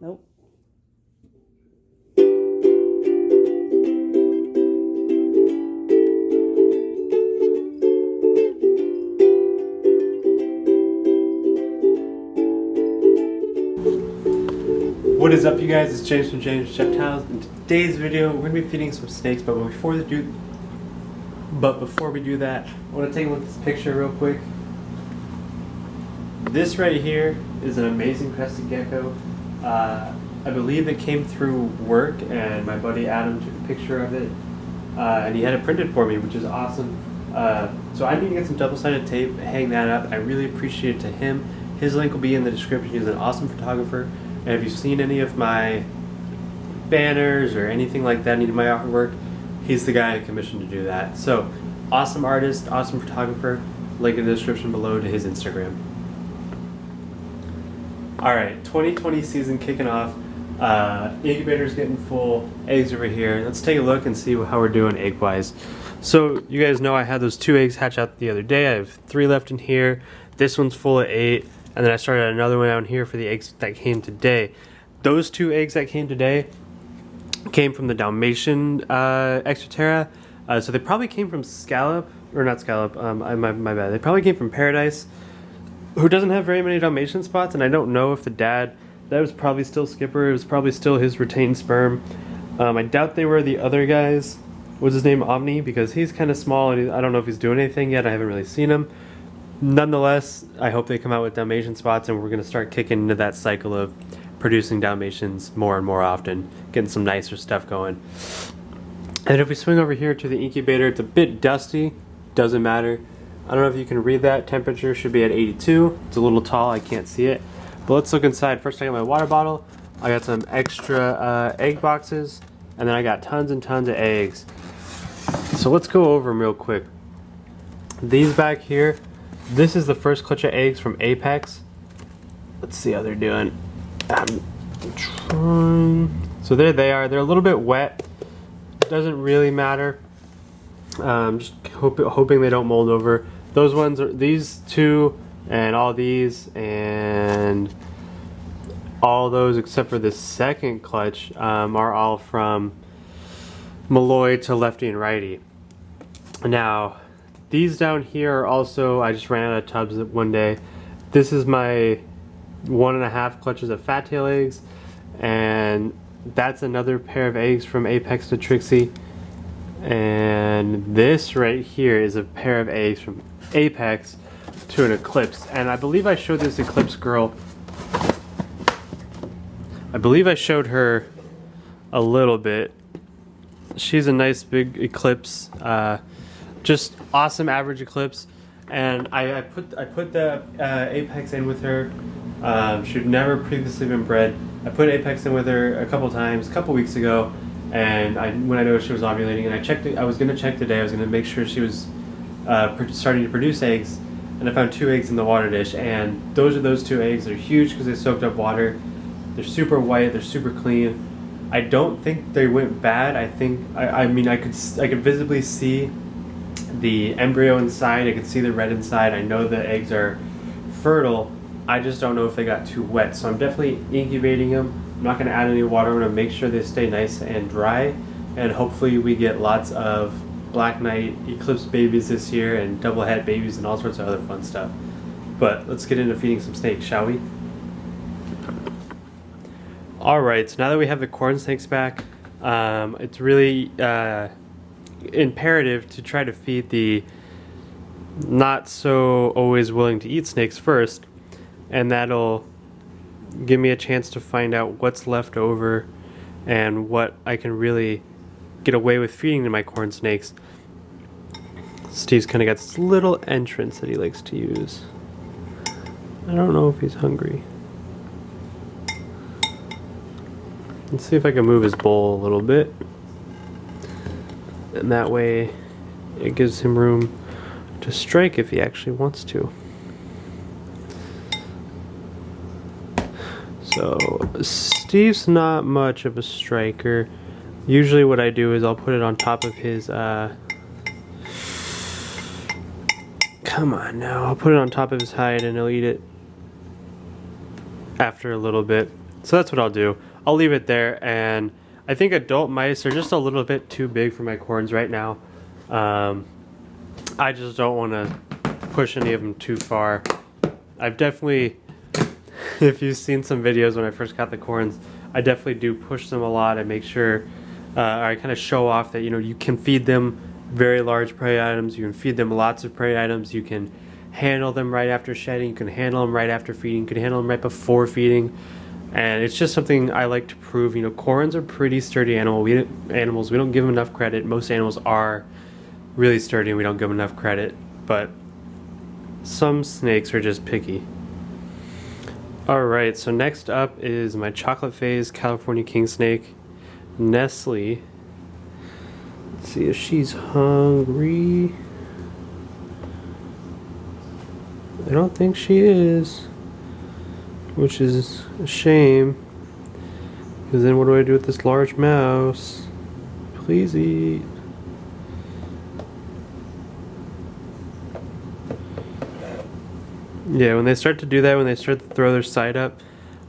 Nope. What is up, you guys? It's James from James Reptiles. In today's video, we're gonna be feeding some snakes, but before we do that, I want to take a look at this picture real quick. This right here is an amazing crested gecko. I believe it came through work, and my buddy Adam took a picture of it, and he had it printed for me, which is awesome. So I need to get some double-sided tape, hang that up. I really appreciate it to him. His link will be in the description. He's an awesome photographer. And if you've seen any of my banners or anything like that, any of my artwork, he's the guy I commissioned to do that. So, awesome artist, awesome photographer. Link in the description below to his Instagram. Alright, 2020 season kicking off. Incubator's getting full. Eggs over here. Let's take a look and see how we're doing egg-wise. So, you guys know I had those 2 eggs hatch out the other day. I have 3 left in here. This one's full of 8. And then I started another one down here for the eggs that came today. Those 2 eggs that came today came from the Dalmatian Extra. So they probably came from Scallop, or not Scallop, my bad. They probably came from Paradise, who doesn't have very many Dalmatian spots, and I don't know if the dad, that was probably still Skipper, it was probably still his retained sperm. I doubt they were the other guys. What's his name, Omni, because he's kind of small, and I don't know if he's doing anything yet. I haven't really seen him. Nonetheless, I hope they come out with Dalmatian spots, and we're going to start kicking into that cycle of producing Dalmatians more and more often, getting some nicer stuff going. And if we swing over here to the incubator, it's a bit dusty, doesn't matter. I don't know if you can read that. Temperature should be at 82. It's a little tall, I can't see it. But let's look inside. First I got my water bottle, I got some extra egg boxes, and then I got tons and tons of eggs. So let's go over them real quick. These back here, this is the first clutch of eggs from Apex. Let's see how they're doing. I'm trying. So there they are. They're a little bit wet. Doesn't really matter. Just hoping they don't mold over. Those ones are these 2 and all these and all those except for the second clutch are all from Malloy to Lefty and Righty. Now, these down here are also, I just ran out of tubs one day. This is my 1.5 clutches of fat tail eggs, and that's another pair of eggs from Apex to Trixie. And this right here is a pair of eggs from Apex to an Eclipse. And I believe I showed this Eclipse girl. I believe I showed her a little bit. She's a nice big Eclipse. Just awesome average Eclipse, and I put the Apex in with her. She'd never previously been bred. I put Apex in with her a couple times, a couple weeks ago, and when I noticed she was ovulating, and I checked it. I was gonna check today. I was gonna make sure she was starting to produce eggs, and I found 2 eggs in the water dish, and those are those 2 eggs. They're huge because they soaked up water. They're super white. They're super clean. I don't think they went bad. I think I mean I could visibly see the embryo inside. I can see the red inside. I know the eggs are fertile. I just don't know if they got too wet. So I'm definitely incubating them. I'm not going to add any water. I'm going to make sure they stay nice and dry. And hopefully we get lots of Black Knight Eclipse babies this year and double head babies and all sorts of other fun stuff. But let's get into feeding some snakes, shall we? Alright, so now that we have the corn snakes back, it's really imperative to try to feed the not so always willing to eat snakes first, and that'll give me a chance to find out what's left over and what I can really get away with feeding to my corn snakes. Steve's kind of got this little entrance that he likes to use. I don't know if he's hungry. Let's see if I can move his bowl a little bit. And that way it gives him room to strike if he actually wants to. So Steve's not much of a striker. Usually what I do is I'll put it on top of his come on now, I'll put it on top of his hide and he'll eat it after a little bit. So that's what I'll do. I'll leave it there, and I think adult mice are just a little bit too big for my corns right now. I just don't want to push any of them too far. I've definitely, if you've seen some videos when I first got the corns, I definitely do push them a lot. I make sure, I kind of show off that, you know, you can feed them very large prey items, you can feed them lots of prey items, you can handle them right after shedding, you can handle them right after feeding, you can handle them right before feeding. And it's just something I like to prove. You know, corns are pretty sturdy animals. We don't give them enough credit. Most animals are really sturdy and we don't give them enough credit. But some snakes are just picky. Alright, so next up is my chocolate phase California king snake, Nestle. Let's see if she's hungry. I don't think she is, which is a shame, because then what do I do with this large mouse? Please eat. Yeah, when they start to do that, when they start to throw their side up,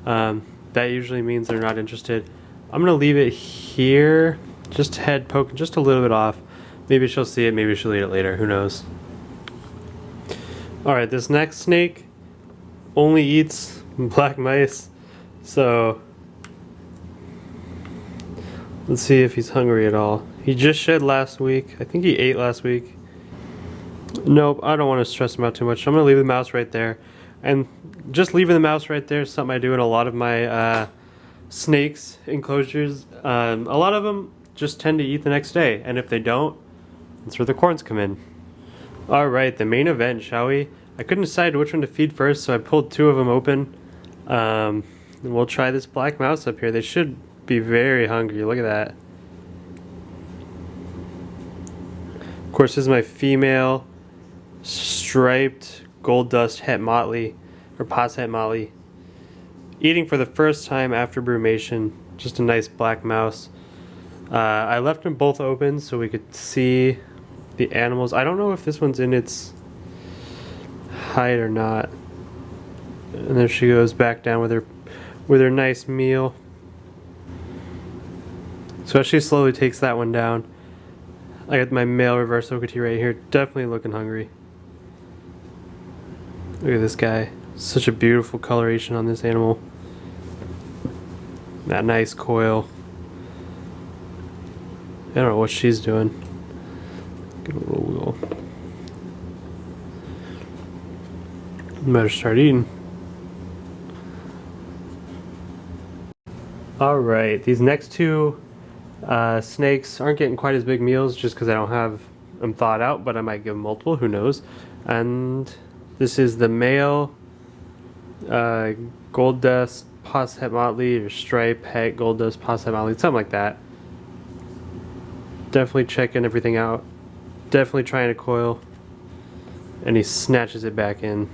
that usually means they're not interested. I'm gonna leave it here, just head poking just a little bit off. Maybe she'll see it, maybe she'll eat it later, who knows. Alright, this next snake only eats black mice, so let's see if he's hungry at all. He just shed last week. I think he ate last week. Nope, I don't want to stress him out too much. I'm going to leave the mouse right there. And just leaving the mouse right there is something I do in a lot of my snakes enclosures. A lot of them just tend to eat the next day, and if they don't, that's where the corns come in. Alright, the main event, shall we? I couldn't decide which one to feed first, so I pulled two of them open. And we'll try this black mouse up here. They should be very hungry. Look at that. Of course, this is my female striped gold dust het motley, or pos het motley. Eating for the first time after brumation. Just a nice black mouse. I left them both open so we could see the animals. I don't know if this one's in its hide or not. And there she goes back down with her nice meal. So as she slowly takes that one down, I got my male reverse okatee right here, definitely looking hungry. Look at this guy. Such a beautiful coloration on this animal. That nice coil. I don't know what she's doing. Give it a little wiggle. Better start eating. Alright, these next two snakes aren't getting quite as big meals just because I don't have them thawed out, but I might give them multiple, who knows. And this is the male gold dust pos het motley, or stripe het gold dust pos het motley, something like that. Definitely checking everything out. Definitely trying to coil. And he snatches it back in.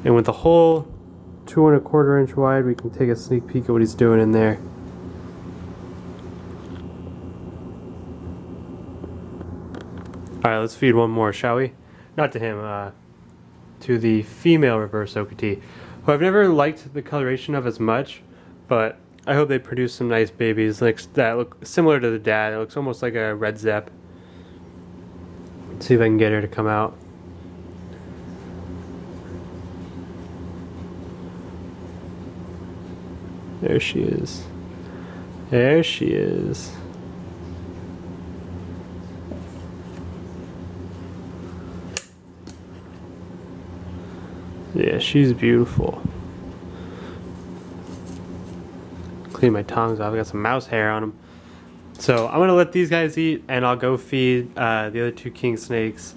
And with the hole 2 1/4 inch wide, we can take a sneak peek at what he's doing in there. Alright, let's feed one more, shall we? Not to him, to the female reverse okatee, who I've never liked the coloration of as much, but I hope they produce some nice babies like that look similar to the dad. It looks almost like a red zep. Let's see if I can get her to come out. There she is. There she is. Yeah, she's beautiful. Clean my tongs off. I got some mouse hair on them. So I'm gonna let these guys eat, and I'll go feed the other two king snakes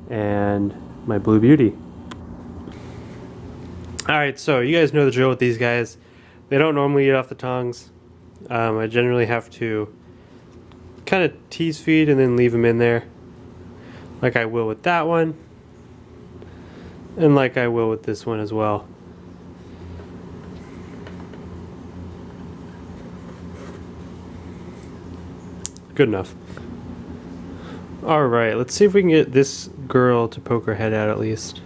and my blue beauty. Alright, so you guys know the drill with these guys. They don't normally eat off the tongs. I generally have to kind of tease feed and then leave them in there, like I will with that one, and like I will with this one as well. Good enough. Alright, let's see if we can get this girl to poke her head out at least.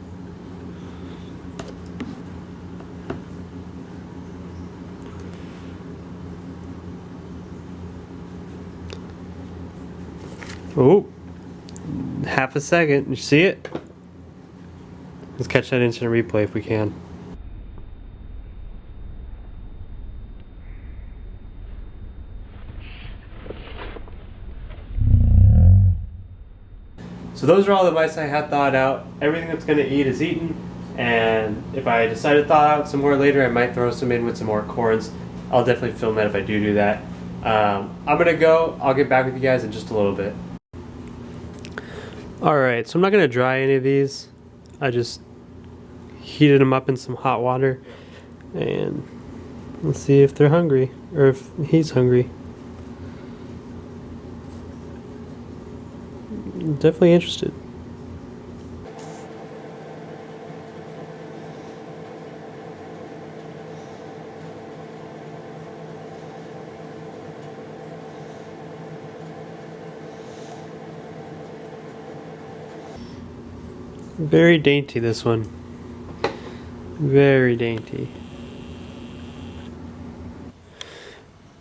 Oh, half a second. You see it? Let's catch that instant replay if we can. So those are all the mice I had thawed out. Everything that's going to eat is eaten, and if I decide to thaw out some more later, I might throw some in with some more corns. I'll definitely film that if I do that. I'm going to go. I'll get back with you guys in just a little bit. Alright, so I'm not going to dry any of these. I just heated them up in some hot water, and let's see if they're hungry, or if he's hungry. I'm definitely interested. Very dainty, this one. Very dainty.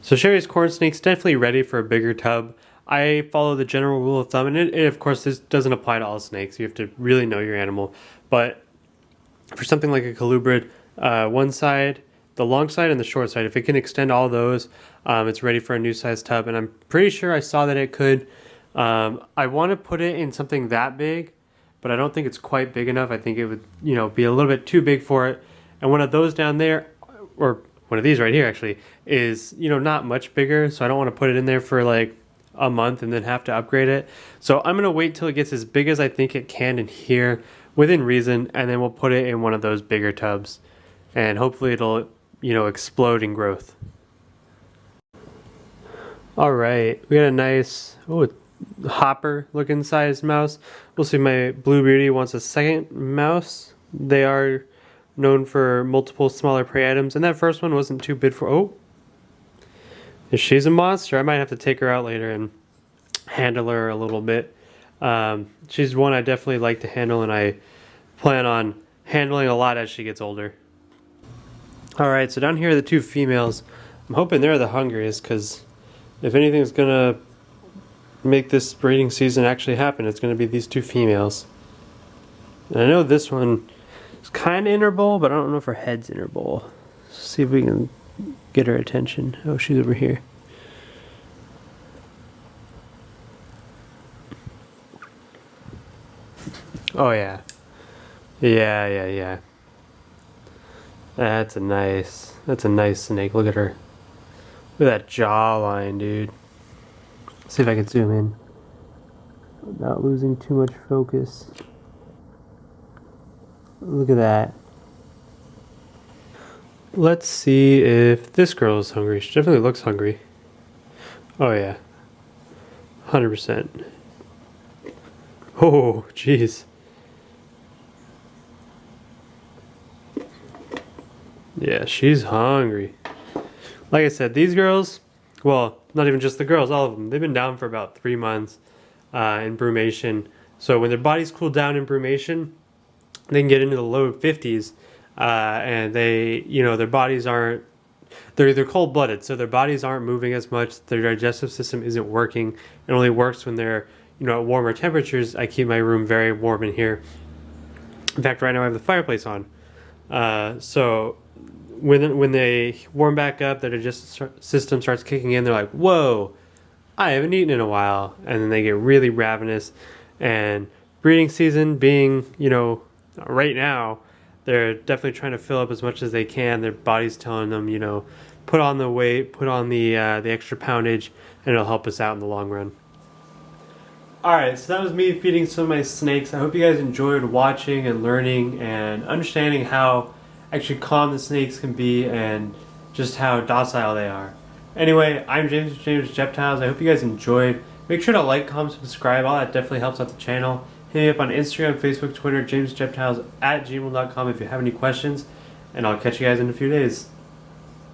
So Sherry's corn snake's definitely ready for a bigger tub. I follow the general rule of thumb, and it of course this doesn't apply to all snakes. You have to really know your animal. But for something like a colubrid, one side, the long side and the short side, if it can extend all those, it's ready for a new size tub. And I'm pretty sure I saw that it could. I want to put it in something that big, but I don't think it's quite big enough. I think it would, be a little bit too big for it. And one of those down there, or one of these right here actually, is, not much bigger. So I don't want to put it in there for like a month and then have to upgrade it. So I'm going to wait till it gets as big as I think it can in here within reason. And then we'll put it in one of those bigger tubs. And hopefully it'll, explode in growth. All right. We got a nice, hopper looking sized mouse. We'll see. My blue beauty wants a second mouse. They are known for multiple smaller prey items, and that first one wasn't too big for. If she's a monster, I might have to take her out later and handle her a little bit. She's one I definitely like to handle, and I plan on handling a lot as she gets older. Alright, so down here are the two females. I'm hoping they're the hungriest, because if anything's gonna make this breeding season actually happen, it's gonna be these two females. And I know this one is kind of in her bowl, but I don't know if her head's in her bowl. Let's see if we can get her attention. Oh, she's over here. Oh yeah. Yeah. That's a nice snake. Look at her. Look at that jawline, dude. Let's see if I can zoom in without losing too much focus. Look at that. Let's see if this girl is hungry. She definitely looks hungry. Oh yeah. 100%. Oh, jeez. Yeah, she's hungry. Like I said, these girls, well, not even just the girls, all of them, they've been down for about 3 months in brumation. So when their bodies cool down in brumation, they can get into the low 50s, and they, their bodies aren't, they're cold-blooded, so their bodies aren't moving as much. Their digestive system isn't working. It only works when they're, at warmer temperatures. I keep my room very warm in here. In fact, right now I have the fireplace on. So when they warm back up, their digestive system starts kicking in. They're like, whoa, I haven't eaten in a while. And then they get really ravenous. And breeding season being, right now, they're definitely trying to fill up as much as they can. Their body's telling them, put on the weight, put on the extra poundage, and it'll help us out in the long run. Alright, so that was me feeding some of my snakes. I hope you guys enjoyed watching and learning and understanding how actually calm the snakes can be and just how docile they are. Anyway, I'm James Reptiles. I hope you guys enjoyed. Make sure to like, comment, subscribe. All that definitely helps out the channel. Hit me up on Instagram, Facebook, Twitter, jamesreptiles@gmail.com if you have any questions. And I'll catch you guys in a few days.